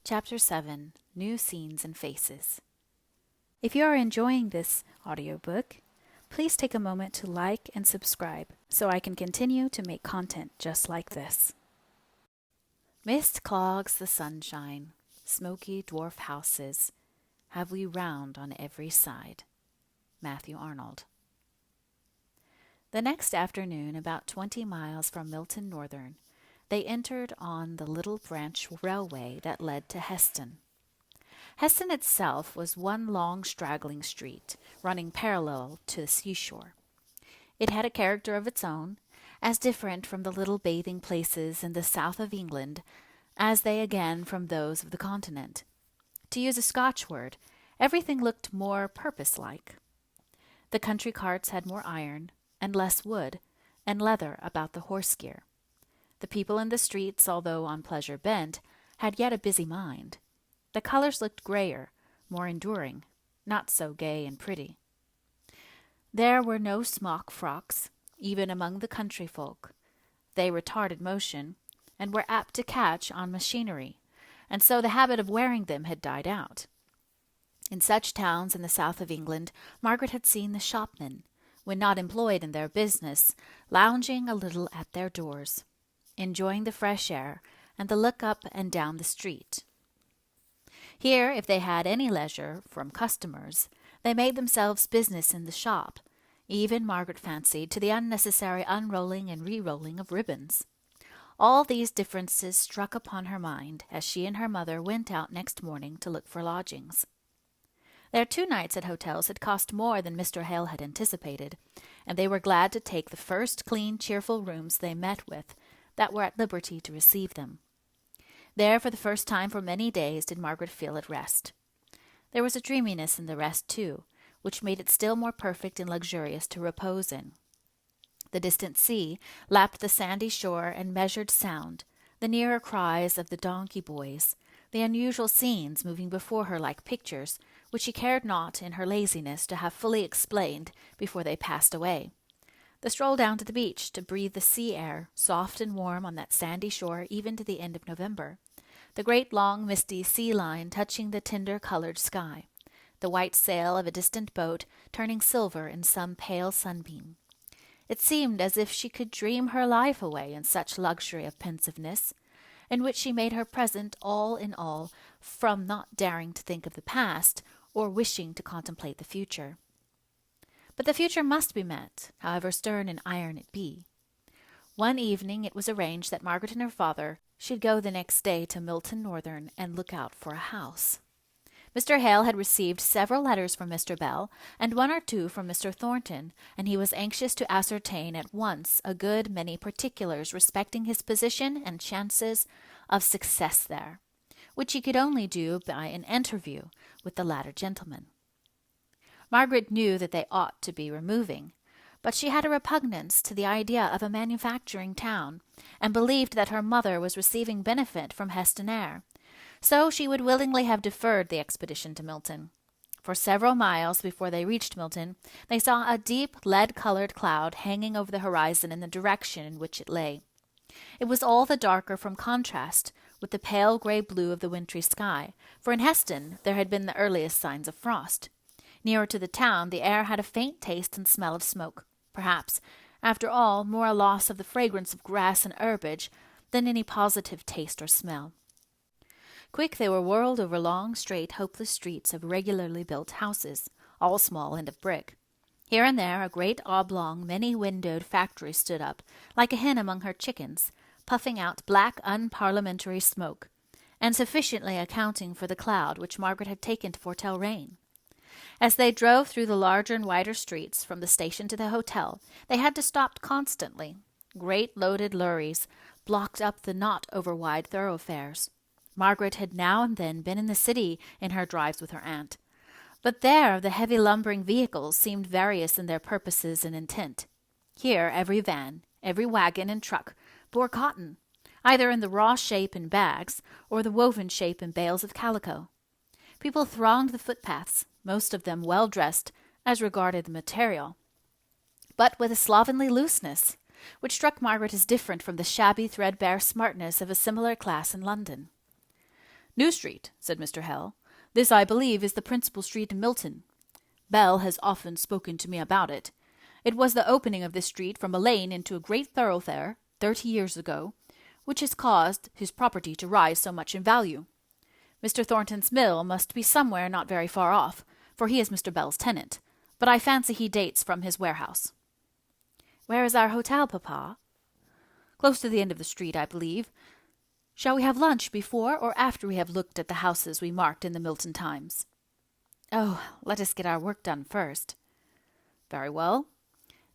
Chapter 7, New Scenes and Faces. If you are enjoying this audiobook, please take a moment to like and subscribe so I can continue to make content just like this. Mist clogs the sunshine, smoky dwarf houses have we round on every side. Matthew Arnold. The next afternoon, about 20 miles from Milton Northern, they entered on the little branch railway that led to Heston. Heston itself was one long straggling street, running parallel to the seashore. It had a character of its own, as different from the little bathing places in the south of England as they again from those of the continent. To use a Scotch word, everything looked more purpose-like. The country carts had more iron, and less wood, and leather about the horse gear. The people in the streets, although on pleasure bent, had yet a busy mind. The colors looked grayer, more enduring, not so gay and pretty. There were no smock frocks, even among the country folk. They retarded motion, and were apt to catch on machinery, and so the habit of wearing them had died out. In such towns in the south of England, Margaret had seen the shopmen, when not employed in their business, lounging a little at their doors, enjoying the fresh air and the look up and down the street. Here, if they had any leisure from customers, they made themselves business in the shop, even, Margaret fancied, to the unnecessary unrolling and re-rolling of ribbons. All these differences struck upon her mind as she and her mother went out next morning to look for lodgings. Their 2 nights at hotels had cost more than Mr. Hale had anticipated, and they were glad to take the first clean, cheerful rooms they met with that were at liberty to receive them. There, for the first time for many days, did Margaret feel at rest. There was a dreaminess in the rest, too, which made it still more perfect and luxurious to repose in. The distant sea lapped the sandy shore and measured sound, the nearer cries of the donkey boys, the unusual scenes moving before her like pictures, which she cared not in her laziness to have fully explained before they passed away. The stroll down to the beach to breathe the sea air, soft and warm on that sandy shore even to the end of November. The great long misty sea line touching the tinder-colored sky. The white sail of a distant boat turning silver in some pale sunbeam. It seemed as if she could dream her life away in such luxury of pensiveness, in which she made her present all in all, from not daring to think of the past or wishing to contemplate the future. But the future must be met, however stern and iron it be. One evening it was arranged that Margaret and her father should go the next day to Milton Northern and look out for a house. Mr. Hale had received several letters from Mr. Bell, and 1 or 2 from Mr. Thornton, and he was anxious to ascertain at once a good many particulars respecting his position and chances of success there, which he could only do by an interview with the latter gentleman. Margaret knew that they ought to be removing, but she had a repugnance to the idea of a manufacturing town, and believed that her mother was receiving benefit from Heston air. So she would willingly have deferred the expedition to Milton. For several miles before they reached Milton, they saw a deep lead-colored cloud hanging over the horizon in the direction in which it lay. It was all the darker from contrast with the pale grey blue of the wintry sky, for in Heston there had been the earliest signs of frost. Nearer to the town, the air had a faint taste and smell of smoke, perhaps, after all, more a loss of the fragrance of grass and herbage than any positive taste or smell. Quick they were whirled over long, straight, hopeless streets of regularly built houses, all small and of brick. Here and there a great oblong, many-windowed factory stood up, like a hen among her chickens, puffing out black, unparliamentary smoke, and sufficiently accounting for the cloud which Margaret had taken to foretell rain. As they drove through the larger and wider streets from the station to the hotel, they had to stop constantly. Great loaded lorries blocked up the not over-wide thoroughfares. Margaret had now and then been in the city in her drives with her aunt, but there the heavy lumbering vehicles seemed various in their purposes and intent. Here every van, every wagon and truck bore cotton, either in the raw shape in bags or the woven shape in bales of calico. People thronged the footpaths, most of them well-dressed as regarded the material, but with a slovenly looseness, which struck Margaret as different from the shabby, threadbare smartness of a similar class in London. "New Street," said Mr. Hale. "This, I believe, is the principal street in Milton. Bell has often spoken to me about it. It was the opening of this street from a lane into a great thoroughfare 30 years ago, which has caused his property to rise so much in value. Mr. Thornton's mill must be somewhere not very far off, for he is Mr. Bell's tenant, but I fancy he dates from his warehouse." "Where is our hotel, Papa?" "Close to the end of the street, I believe. Shall we have lunch before or after we have looked at the houses we marked in the Milton Times?" "Oh, let us get our work done first." "Very well.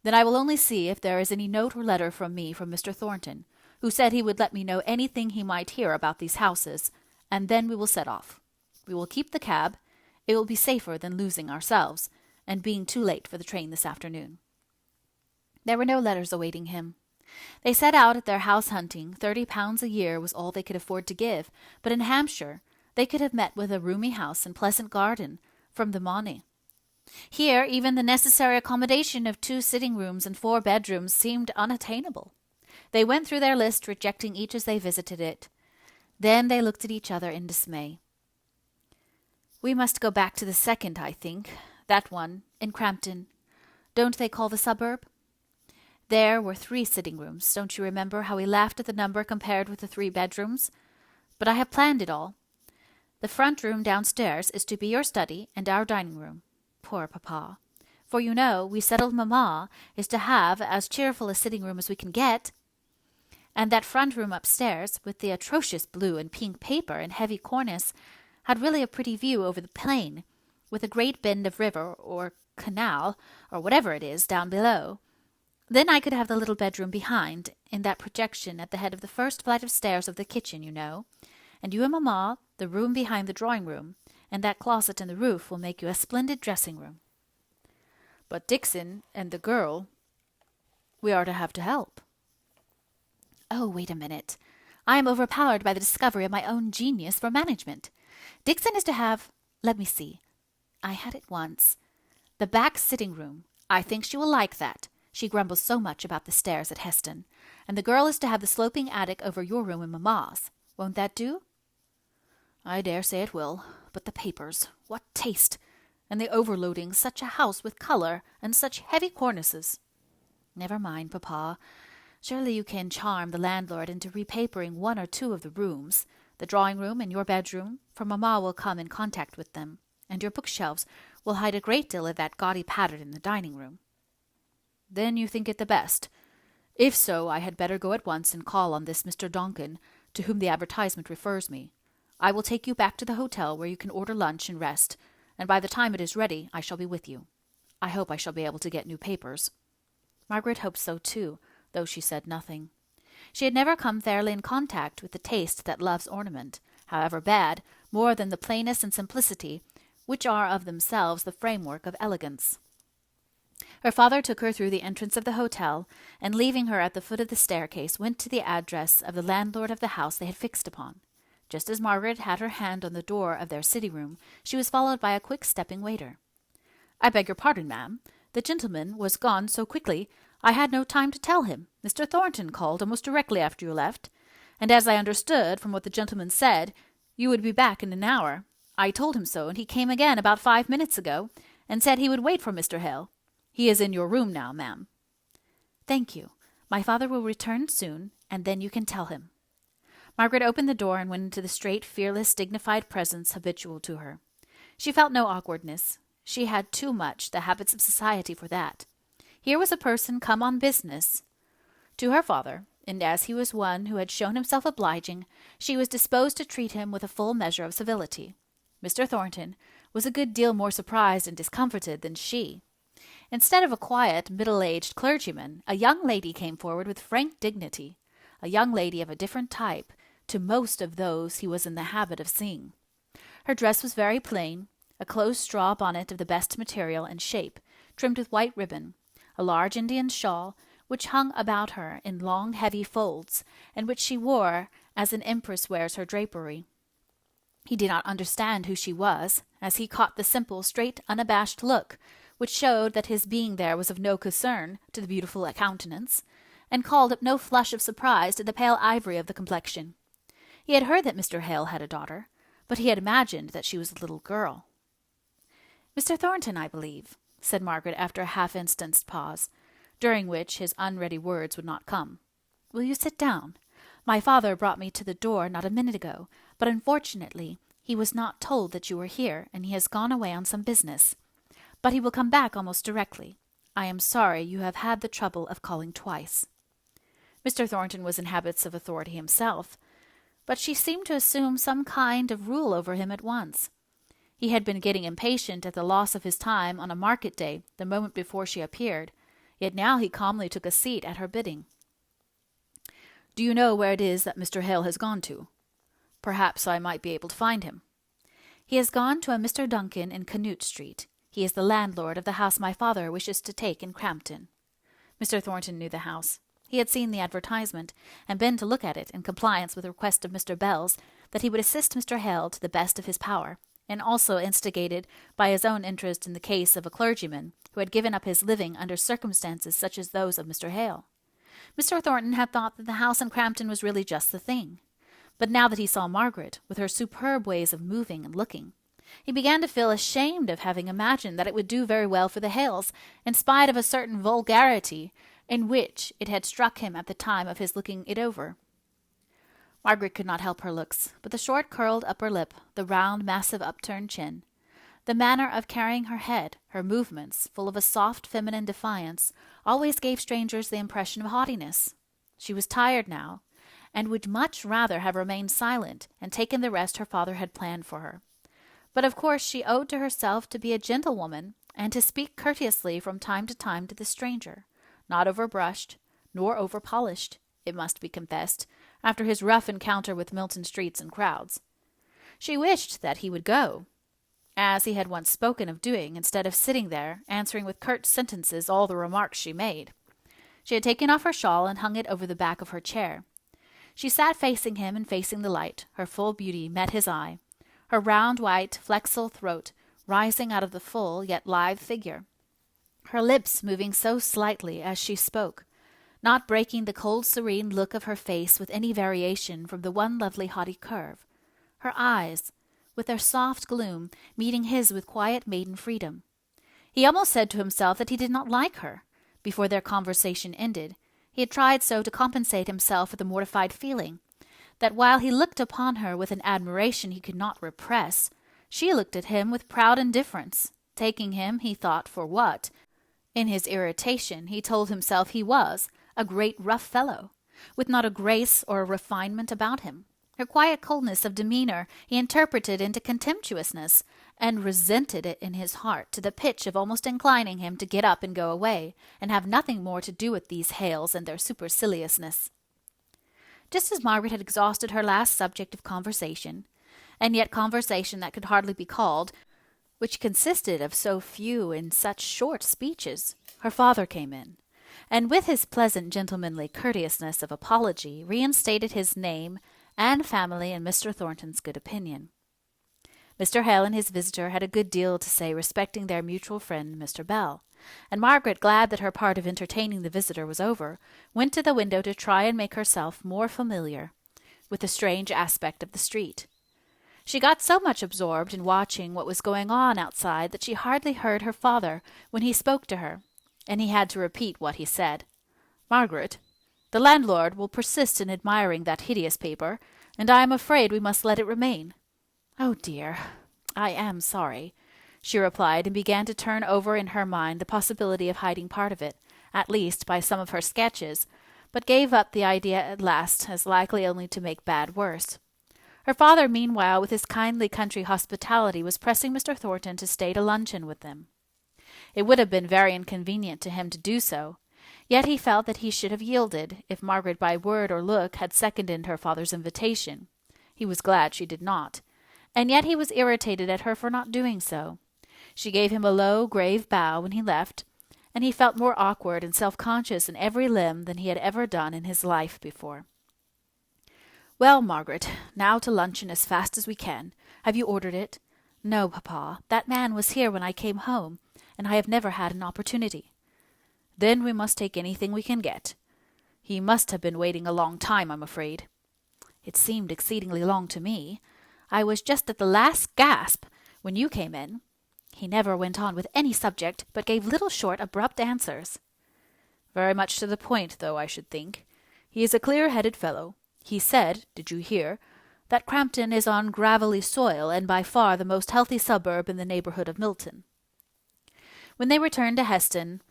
Then I will only see if there is any note or letter from me from Mr. Thornton, who said he would let me know anything he might hear about these houses, and then we will set off. We will keep the cab. It will be safer than losing ourselves, and being too late for the train this afternoon." There were no letters awaiting him. They set out at their house hunting. £30 a year was all they could afford to give, but in Hampshire they could have met with a roomy house and pleasant garden from the money. Here even the necessary accommodation of 2 sitting rooms and 4 bedrooms seemed unattainable. They went through their list, rejecting each as they visited it. Then they looked at each other in dismay. "We must go back to the second, I think. That one, in Crampton. Don't they call the suburb? There were 3 sitting rooms. Don't you remember how we laughed at the number compared with the 3 bedrooms? But I have planned it all. The front room downstairs is to be your study and our dining room. Poor Papa. For you know, we settled Mamma is to have as cheerful a sitting room as we can get. And that front room upstairs, with the atrocious blue and pink paper and heavy cornice, had really a pretty view over the plain, with a great bend of river or canal, or whatever it is, down below. Then I could have the little bedroom behind, in that projection at the head of the first flight of stairs of the kitchen, you know. And you and Mamma, the room behind the drawing-room, and that closet in the roof will make you a splendid dressing-room." "But Dixon and the girl we are to have to help." "Oh, wait a minute. I am overpowered by the discovery of my own genius for management. Dixon is to have, let me see, I had it once, the back sitting-room. I think she will like that. She grumbles so much about the stairs at Heston. And the girl is to have the sloping attic over your room and Mamma's. Won't that do?" "I dare say it will. But the papers, what taste! And the overloading such a house with colour and such heavy cornices." "Never mind, Papa. Surely you can charm the landlord into repapering 1 or 2 of the rooms, the drawing-room and your bedroom, for Mamma will come in contact with them, and your bookshelves will hide a great deal of that gaudy pattern in the dining-room." "Then you think it the best. If so, I had better go at once and call on this Mr. Donkin, to whom the advertisement refers me. I will take you back to the hotel, where you can order lunch and rest, and by the time it is ready I shall be with you. I hope I shall be able to get new papers." Margaret hoped so too, though she said nothing. She had never come fairly in contact with the taste that loves ornament, however bad, more than the plainness and simplicity, which are of themselves the framework of elegance. Her father took her through the entrance of the hotel, and leaving her at the foot of the staircase, went to the address of the landlord of the house they had fixed upon. Just as Margaret had her hand on the door of their sitting-room, she was followed by a quick-stepping waiter. "I beg your pardon, ma'am. The gentleman was gone so quickly I had no time to tell him. Mr. Thornton called almost directly after you left, and as I understood from what the gentleman said, you would be back in an hour. I told him so, and he came again about 5 minutes ago, and said he would wait for Mr. Hale. He is in your room now, ma'am." "Thank you. My father will return soon, and then you can tell him." Margaret opened the door and went into the straight, fearless, dignified presence habitual to her. She felt no awkwardness. She had too much the habits of society for that. Here was a person come on business to her father, and as he was one who had shown himself obliging, she was disposed to treat him with a full measure of civility. Mr. Thornton was a good deal more surprised and discomfited than she. Instead of a quiet, middle-aged clergyman, a young lady came forward with frank dignity, a young lady of a different type to most of those he was in the habit of seeing. Her dress was very plain, a close straw bonnet of the best material and shape, trimmed with white ribbon, a large Indian shawl, which hung about her in long, heavy folds, and which she wore as an empress wears her drapery. He did not understand who she was, as he caught the simple, straight, unabashed look, which showed that his being there was of no concern to the beautiful countenance, and called up no flush of surprise to the pale ivory of the complexion. He had heard that Mr. Hale had a daughter, but he had imagined that she was a little girl. "Mr. Thornton, I believe," said Margaret after a half-instant's pause, during which his unready words would not come. "Will you sit down? My father brought me to the door not a minute ago, but unfortunately he was not told that you were here, and he has gone away on some business. But he will come back almost directly. I am sorry you have had the trouble of calling twice." Mr. Thornton was in habits of authority himself, but she seemed to assume some kind of rule over him at once. He had been getting impatient at the loss of his time on a market day the moment before she appeared, yet now he calmly took a seat at her bidding. "Do you know where it is that Mr. Hale has gone to? Perhaps I might be able to find him." "He has gone to a Mr. Duncan in Canute Street. He is the landlord of the house my father wishes to take in Crampton." Mr. Thornton knew the house. He had seen the advertisement, and been to look at it in compliance with the request of Mr. Bells that he would assist Mr. Hale to the best of his power, and also instigated by his own interest in the case of a clergyman who had given up his living under circumstances such as those of Mr. Hale. Mr. Thornton had thought that the house in Crampton was really just the thing. But now that he saw Margaret, with her superb ways of moving and looking, he began to feel ashamed of having imagined that it would do very well for the Hales, in spite of a certain vulgarity in which it had struck him at the time of his looking it over. Margaret could not help her looks, but the short curled upper lip, the round, massive upturned chin, the manner of carrying her head, her movements, full of a soft feminine defiance, always gave strangers the impression of haughtiness. She was tired now, and would much rather have remained silent and taken the rest her father had planned for her. But of course she owed to herself to be a gentlewoman, and to speak courteously from time to time to the stranger, not overbrushed, nor overpolished, it must be confessed, after his rough encounter with Milton streets and crowds. She wished that he would go, as he had once spoken of doing, instead of sitting there, answering with curt sentences all the remarks she made. She had taken off her shawl and hung it over the back of her chair. She sat facing him and facing the light. Her full beauty met his eye, her round, white, flexile throat rising out of the full yet lithe figure, her lips moving so slightly as she spoke, not breaking the cold serene look of her face with any variation from the one lovely haughty curve, her eyes, with their soft gloom, meeting his with quiet maiden freedom. He almost said to himself that he did not like her. Before their conversation ended, he had tried so to compensate himself for the mortified feeling, that while he looked upon her with an admiration he could not repress, she looked at him with proud indifference, taking him, he thought, for what, in his irritation, he told himself he was, a great rough fellow, with not a grace or a refinement about him. Her quiet coldness of demeanor he interpreted into contemptuousness, and resented it in his heart to the pitch of almost inclining him to get up and go away, and have nothing more to do with these Hales and their superciliousness. Just as Margaret had exhausted her last subject of conversation, and yet conversation that could hardly be called, which consisted of so few and such short speeches, her father came in, and with his pleasant gentlemanly courteousness of apology reinstated his name and family in Mr. Thornton's good opinion. Mr. Hale and his visitor had a good deal to say respecting their mutual friend, Mr. Bell, and Margaret, glad that her part of entertaining the visitor was over, went to the window to try and make herself more familiar with the strange aspect of the street. She got so much absorbed in watching what was going on outside that she hardly heard her father when he spoke to her, and he had to repeat what he said. "Margaret, the landlord will persist in admiring that hideous paper, and I am afraid we must let it remain." "Oh dear, I am sorry," she replied, and began to turn over in her mind the possibility of hiding part of it, at least by some of her sketches, but gave up the idea at last as likely only to make bad worse. Her father, meanwhile, with his kindly country hospitality, was pressing Mr. Thornton to stay to luncheon with them. It would have been very inconvenient to him to do so, yet he felt that he should have yielded, if Margaret by word or look had seconded her father's invitation. He was glad she did not, and yet he was irritated at her for not doing so. She gave him a low, grave bow when he left, and he felt more awkward and self-conscious in every limb than he had ever done in his life before. "Well, Margaret, now to luncheon as fast as we can. Have you ordered it?" "No, Papa. That man was here when I came home, and I have never had an opportunity." "Then we must take anything we can get. He must have been waiting a long time, I'm afraid." "It seemed exceedingly long to me. I was just at the last gasp when you came in." He never went on with any subject, but gave little short, abrupt answers. "Very much to the point, though, I should think. He is a clear-headed fellow. He said, did you hear, that Crampton is on gravelly soil, and by far the most healthy suburb in the neighbourhood of Milton." When they returned to Heston,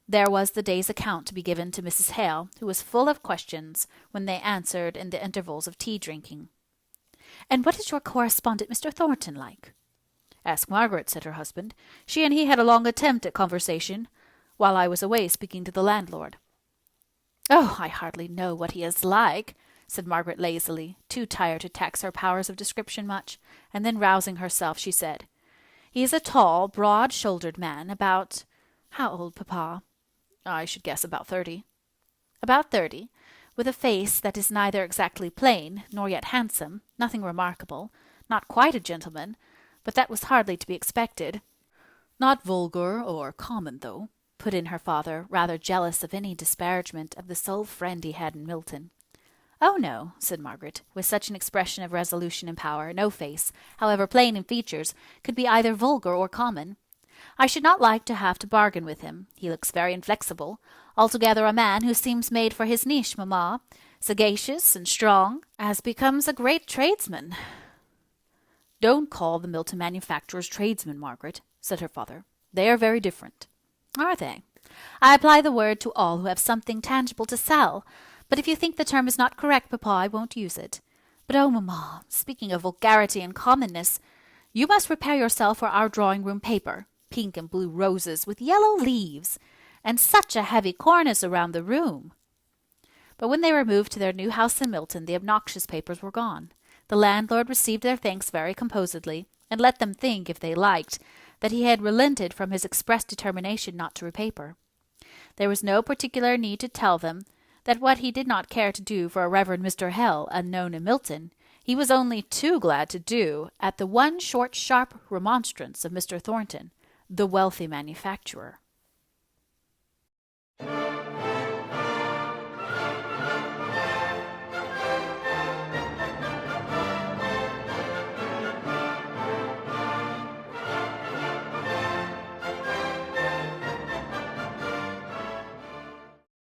there was the day's account to be given to Mrs. Hale, who was full of questions when they answered in the intervals of tea-drinking. "And what is your correspondent, Mr. Thornton, like?" "Ask Margaret," said her husband. "She and he had a long attempt at conversation, while I was away speaking to the landlord." "Oh, I hardly know what he is like," said Margaret lazily, too tired to tax her powers of description much, and then rousing herself, she said, "He is a tall, broad-shouldered man, about— How old, papa?" "I should guess about 30. "About 30, with a face that is neither exactly plain, nor yet handsome, nothing remarkable, not quite a gentleman, but that was hardly to be expected." "Not vulgar or common, though," put in her father, rather jealous of any disparagement of the sole friend he had in Milton. "Oh, no," said Margaret, with such an expression of resolution and power, no face, however plain in features, could be either vulgar or common. "I should not like to have to bargain with him. He looks very inflexible. Altogether a man who seems made for his niche, mamma. Sagacious and strong, as becomes a great tradesman." "Don't call the Milton manufacturers tradesmen, Margaret," said her father. "They are very different." "Are they? I apply the word to all who have something tangible to sell. But if you think the term is not correct, papa, I won't use it. But oh, mamma, speaking of vulgarity and commonness, you must prepare yourself for our drawing-room paper, pink and blue roses with yellow leaves, and such a heavy cornice around the room." But when they removed to their new house in Milton, the obnoxious papers were gone. The landlord received their thanks very composedly, and let them think, if they liked, that he had relented from his expressed determination not to repaper. There was no particular need to tell them that what he did not care to do for a Reverend Mr. Hale, unknown in Milton, he was only too glad to do at the one short sharp remonstrance of Mr. Thornton, the wealthy manufacturer.